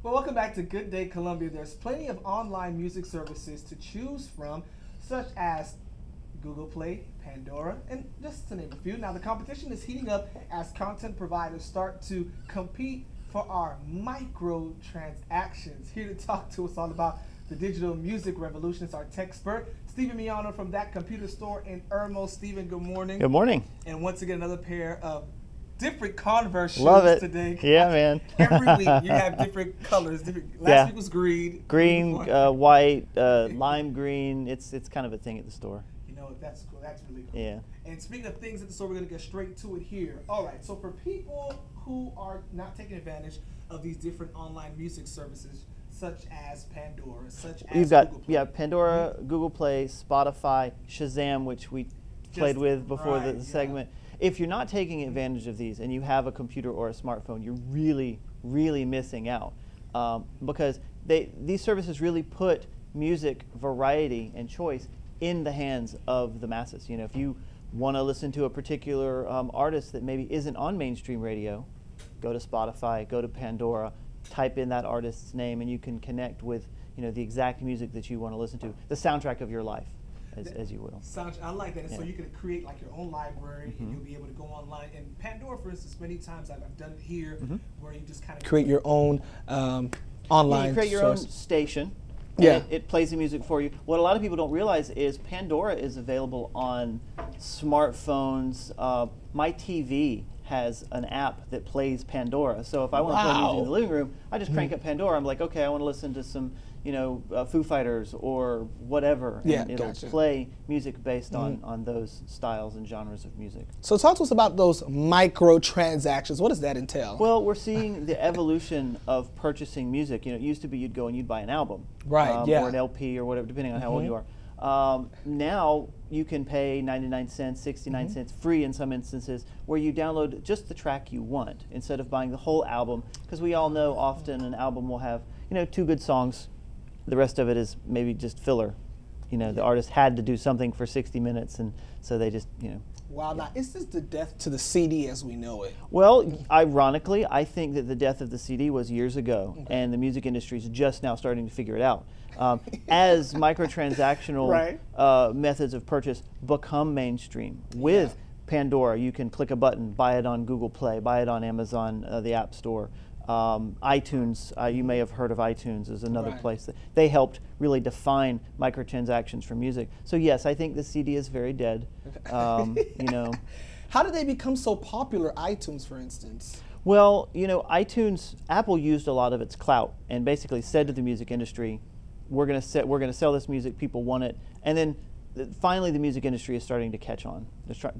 Well, welcome back to Good Day Columbia. There's plenty of online music services to choose from, such as Google Play, Pandora, and just to name a few. Now, the competition is heating up as content providers start to compete for our microtransactions. Here to talk to us all about the digital music revolution is our tech expert, Stephen Miano from That Computer Store in Irmo. Stephen, good morning. Good morning. And once again, another pair of different Converse shoes Love it. today. Yeah, man. Every week you have different colors. Last week was green. Green, white, lime green. It's kind of a thing at the store. You know, that's cool. That's really cool. Yeah. And speaking of things at the store, we're going to get straight to it here. All right. So for people who are not taking advantage of these different online music services, such as Pandora, such as You've got Google Play. Pandora, Google Play, Spotify, Shazam, which we played with before the segment. If you're not taking advantage of these and you have a computer or a smartphone, you're really, really missing out because these services really put music variety and choice in the hands of the masses. You know, if you want to listen to a particular artist that maybe isn't on mainstream radio, go to Spotify, go to Pandora, type in that artist's name, and you can connect with the exact music that you want to listen to, the soundtrack of your life. As you will. I like that. And Yeah. so you can create like your own library, and you'll be able to go online. And Pandora, for instance, many times I've done it here, where you just kind of create your own online. You create your own station. Yeah. It plays the music for you. What a lot of people don't realize is Pandora is available on smartphones. My TV has an app that plays Pandora. So if I want to play music in the living room, I just crank up Pandora. I'm like, okay, I want to listen to some Foo Fighters or whatever, and it'll play music based on those styles and genres of music. So talk to us about those microtransactions. What does that entail? Well, we're seeing the evolution of purchasing music. It used to be you'd go and you'd buy an album, right? Or an LP or whatever, depending on how old you are. Now you can pay 99 cents, 69 cents, free in some instances, where you download just the track you want instead of buying the whole album, because we all know often an album will have 2 good songs. The rest of it is maybe just filler. The artist had to do something for 60 minutes, and so they just, Wow, now is this the death to the CD as we know it? Well, ironically, I think that the death of the CD was years ago, and the music industry is just now starting to figure it out. As microtransactional methods of purchase become mainstream, with Pandora, you can click a button, buy it on Google Play, buy it on Amazon, the App Store. iTunes, you may have heard of iTunes as another place that they helped really define microtransactions for music. So yes, I think the CD is very dead. How did they become so popular, iTunes for instance? Well, iTunes, Apple used a lot of its clout and basically said to the music industry, we're going to sell this music, people want it, and then finally the music industry is starting to catch on.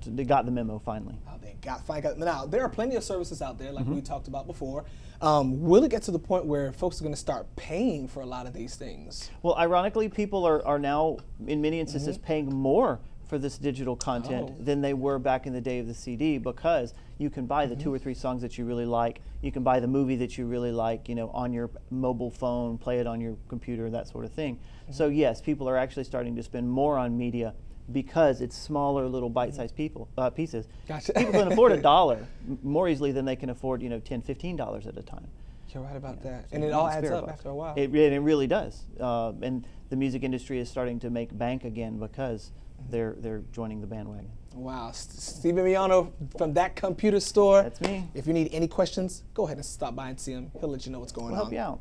They got the memo finally. Oh, they finally got. Now there are plenty of services out there like we talked about before. Will it get to the point where folks are going to start paying for a lot of these things? Well, ironically, people are now in many instances paying more for this digital content than they were back in the day of the CD, because you can buy the 2 or 3 songs that you really like. You can buy the movie that you really like, on your mobile phone, play it on your computer, that sort of thing. So yes, people are actually starting to spend more on media because it's smaller little bite-sized pieces. Gotcha. People can afford $1 more easily than they can afford, $10, $15 at a time. You're right about that. So and it all adds up after a while. It really does. And the music industry is starting to make bank again because they're joining the bandwagon. Wow. Stephen Miano from That Computer Store. That's me. If you need any questions, go ahead and stop by and see him. He'll let you know what's going on. We'll help you out.